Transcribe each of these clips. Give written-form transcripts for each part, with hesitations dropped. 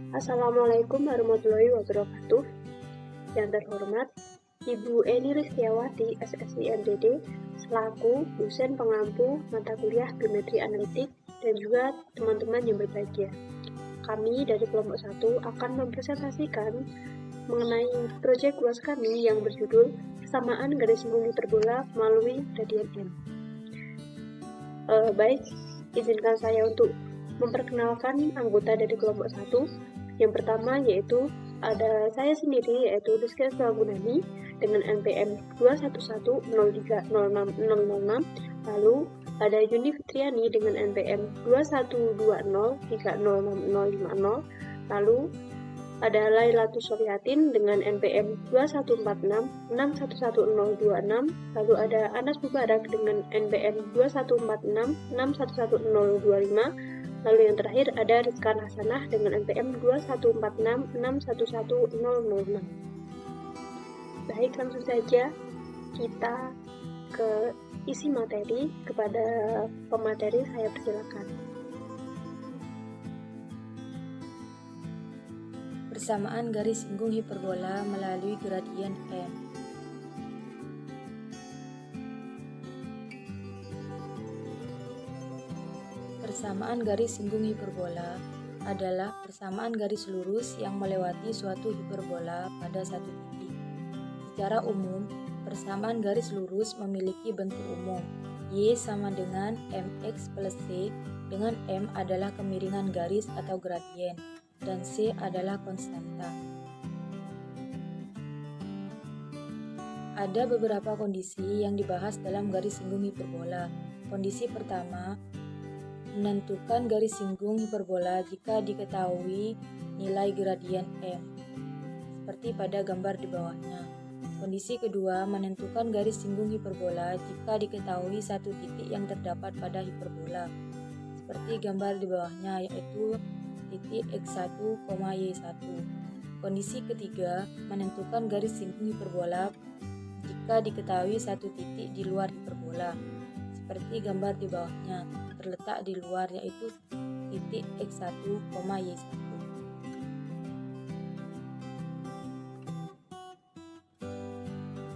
Assalamualaikum warahmatullahi wabarakatuh. Yang terhormat, Ibu Eni Ristiawati, SSI MDD, selaku dosen pengampu mata kuliah Biometri Analitik, dan juga teman-teman yang berbahagia. Kami dari kelompok 1 akan mempresentasikan mengenai proyek UAS kami yang berjudul Persamaan garis sembunyi hiperbola melalui gradien M. Baik, izinkan saya untuk memperkenalkan anggota dari kelompok 1. Yang pertama yaitu ada saya sendiri, yaitu Rizky Gunani dengan NPM 211030606. Lalu ada Yuni Fitriani dengan NPM 2120306050. Lalu ada Lailatul Solihatin dengan NPM 2146611026. Lalu ada Anas Mubarak dengan NPM 2146611025. Lalu yang terakhir ada Rizkan Hasanah dengan NPM 2146611006. Baik, langsung saja kita ke isi materi. Kepada pemateri saya persilakan. Persamaan garis singgung hiperbola melalui gradien M. Persamaan garis singgung hiperbola adalah persamaan garis lurus yang melewati suatu hiperbola pada satu titik. Secara umum, persamaan garis lurus memiliki bentuk umum. Y sama dengan mx plus c, dengan M adalah kemiringan garis atau gradien, dan C adalah konstanta. Ada beberapa kondisi yang dibahas dalam garis singgung hiperbola. Kondisi pertama, menentukan garis singgung hiperbola jika diketahui nilai gradien M, seperti pada gambar di bawahnya. Kondisi kedua, menentukan garis singgung hiperbola jika diketahui satu titik yang terdapat pada hiperbola, seperti gambar di bawahnya, yaitu titik x1, y1. Kondisi ketiga, menentukan garis singgung hiperbola jika diketahui satu titik di luar hiperbola, seperti gambar di bawahnya, terletak di luar, yaitu titik x1, y1.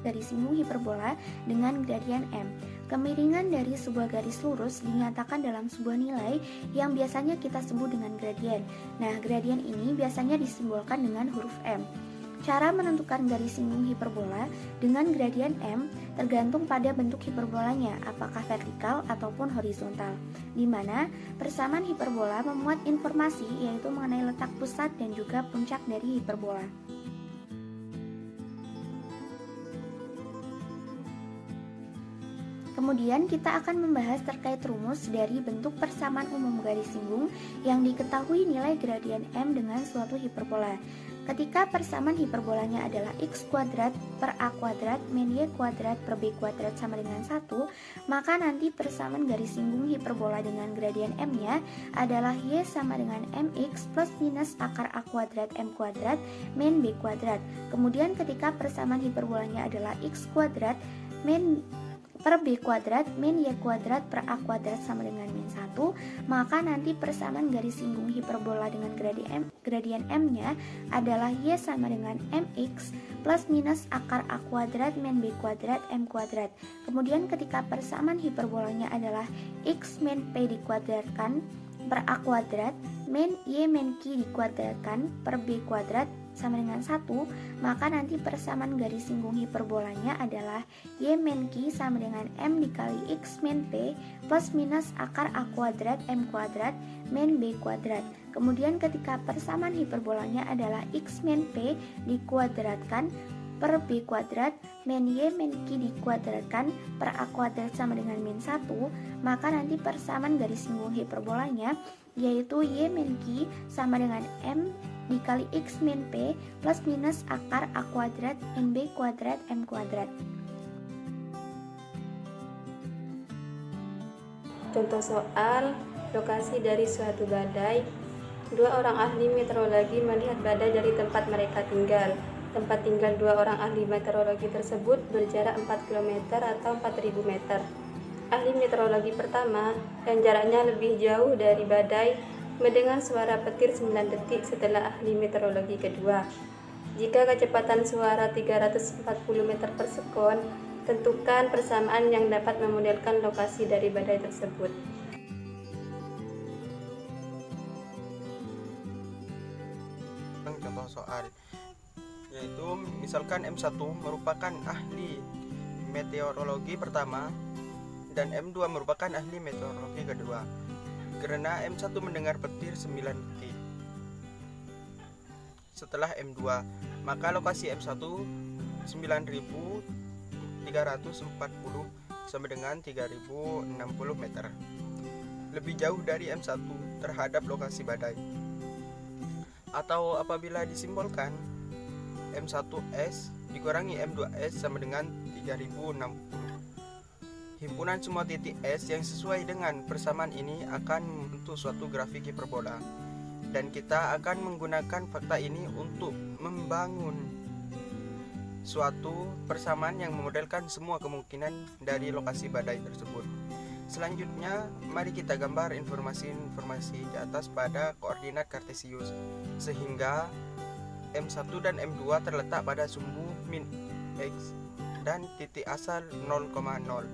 Garis singgung hiperbola dengan gradien M. Kemiringan dari sebuah garis lurus dinyatakan dalam sebuah nilai yang biasanya kita sebut dengan gradien. Nah, gradien ini biasanya disimbolkan dengan huruf M. Cara menentukan garis singgung hiperbola dengan gradien M tergantung pada bentuk hiperbolanya, apakah vertikal ataupun horizontal, di mana persamaan hiperbola memuat informasi yaitu mengenai letak pusat dan juga puncak dari hiperbola. Kemudian kita akan membahas terkait rumus dari bentuk persamaan umum garis singgung yang diketahui nilai gradien M dengan suatu hiperbola. Ketika persamaan hiperbolanya adalah x kuadrat per a kuadrat min y kuadrat per b kuadrat sama dengan 1, maka nanti persamaan garis singgung hiperbola dengan gradien M-nya adalah y sama dengan mx plus minus akar a kuadrat m kuadrat min b kuadrat. Kemudian ketika persamaan hiperbolanya adalah x kuadrat min per b kuadrat min y kuadrat per a kuadrat sama dengan min 1, maka nanti persamaan garis singgung hiperbola dengan gradien M-nya adalah y sama dengan mx plus minus akar a kuadrat min b kuadrat m kuadrat. Kemudian ketika persamaan hiperbolanya adalah x min p dikuadratkan per a kuadrat min y min q dikuadratkan per b kuadrat sama dengan 1, maka nanti persamaan garis singgung hiperbolanya adalah y min q sama dengan m dikali x min p plus minus akar a kuadrat m kuadrat min b kuadrat. Kemudian ketika persamaan hiperbolanya adalah x min p dikuadratkan per b kuadrat min y min q dikuadratkan per a kuadrat sama dengan min 1, maka nanti persamaan garis singgung hiperbolanya yaitu y min q sama dengan m dikali x min p plus minus akar a kuadrat min b kuadrat m kuadrat. Contoh soal, lokasi dari suatu badai. Dua orang ahli meteorologi melihat badai dari tempat mereka tinggal. Tempat tinggal dua orang ahli meteorologi tersebut berjarak 4 km atau 4.000 meter. Ahli meteorologi pertama, yang jaraknya lebih jauh dari badai, mendengar suara petir 9 detik setelah ahli meteorologi kedua. Jika kecepatan suara 340 meter per sekon, tentukan persamaan yang dapat memodelkan lokasi dari badai tersebut. Contoh soal, yaitu misalkan M1 merupakan ahli meteorologi pertama dan M2 merupakan ahli meteorologi kedua. Karena M1 mendengar petir 9 detik setelah M2, maka lokasi M1 9.340 sama dengan 3.060 meter, lebih jauh dari M1 terhadap lokasi badai. Atau apabila disimbolkan M1S dikurangi M2S sama dengan 3060. Himpunan semua titik S yang sesuai dengan persamaan ini akan membentuk suatu grafik hiperbola, dan kita akan menggunakan fakta ini untuk membangun suatu persamaan yang memodelkan semua kemungkinan dari lokasi badai tersebut. Selanjutnya, mari kita gambar informasi-informasi di atas pada koordinat kartesius, sehingga M1 dan M2 terletak pada sumbu min X dan titik asal 0,0.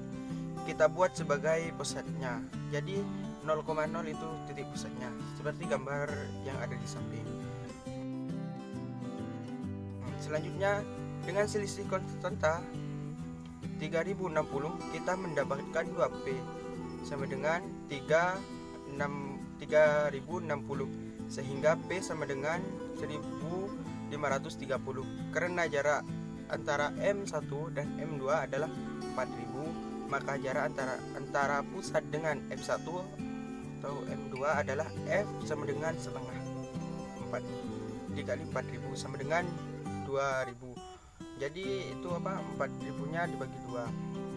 Kita buat sebagai pusatnya. Jadi 0,0 itu titik pusatnya, seperti gambar yang ada di samping. Selanjutnya, dengan selisih konstanta 3060, kita mendapatkan 2P sama dengan 3060, sehingga P sama dengan 1530. Karena jarak antara M1 dan M2 adalah 4000, maka jarak antara pusat dengan M1 atau M2 adalah F sama dengan setengah 4 dikali 4000 sama dengan 2000. Jadi itu 4000 nya dibagi 2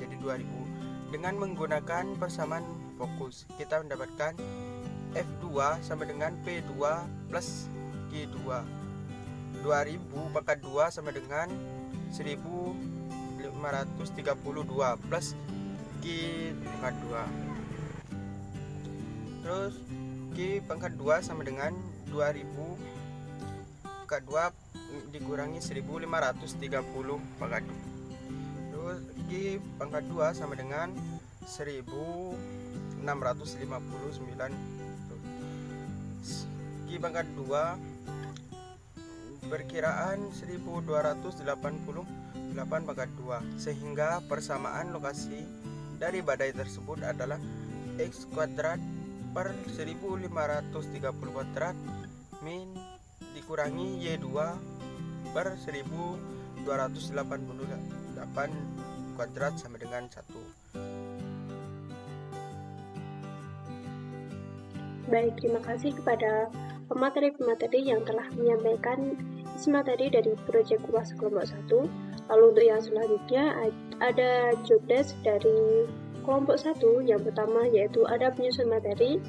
jadi 2000. Dengan menggunakan persamaan fokus, kita mendapatkan F2 sama dengan P2 plus Q2. 2000 pangkat 2 sama dengan 1532 plus Q pangkat 2. Terus Q pangkat 2 sama dengan 2000 pangkat 2 dikurangi 1530 pangkat 2. Terus Q pangkat 2 sama dengan 1659. Q pangkat 2 perkiraan 1288 pangkat 2, sehingga persamaan lokasi dari badai tersebut adalah X kuadrat per 1530 kuadrat min dikurangi Y2 per 1288 kuadrat sama dengan 1. Baik, terima kasih kepada pemateri-pemateri yang telah menyampaikan isi materi dari proyek UAS kelompok 1. Lalu untuk yang selanjutnya ada job desk dari kelompok 1. Yang pertama yaitu ada penyusun materi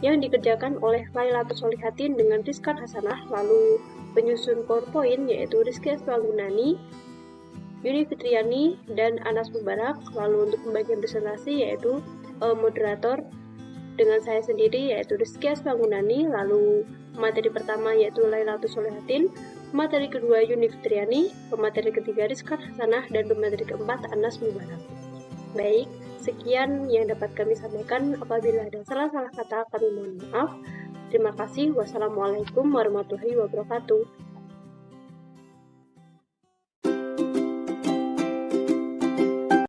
yang dikerjakan oleh Lailatul Solihatin dengan Rizkan Hasanah. Lalu penyusun PowerPoint yaitu Rizky Aswalunani, Yuni Fitriani, dan Anas Mubarak. Lalu untuk pembagian presentasi yaitu moderator dengan saya sendiri yaitu Rizky Aswalunani. Lalu materi pertama yaitu Lailatul Solihatin, pemateri kedua Yuni Fitriani, pemateri ketiga Rizkan Hasanah, dan pemateri keempat Anas Mubarak. Baik, sekian yang dapat kami sampaikan. Apabila ada salah-salah kata, kami mohon maaf. Terima kasih. Wassalamualaikum warahmatullahi wabarakatuh.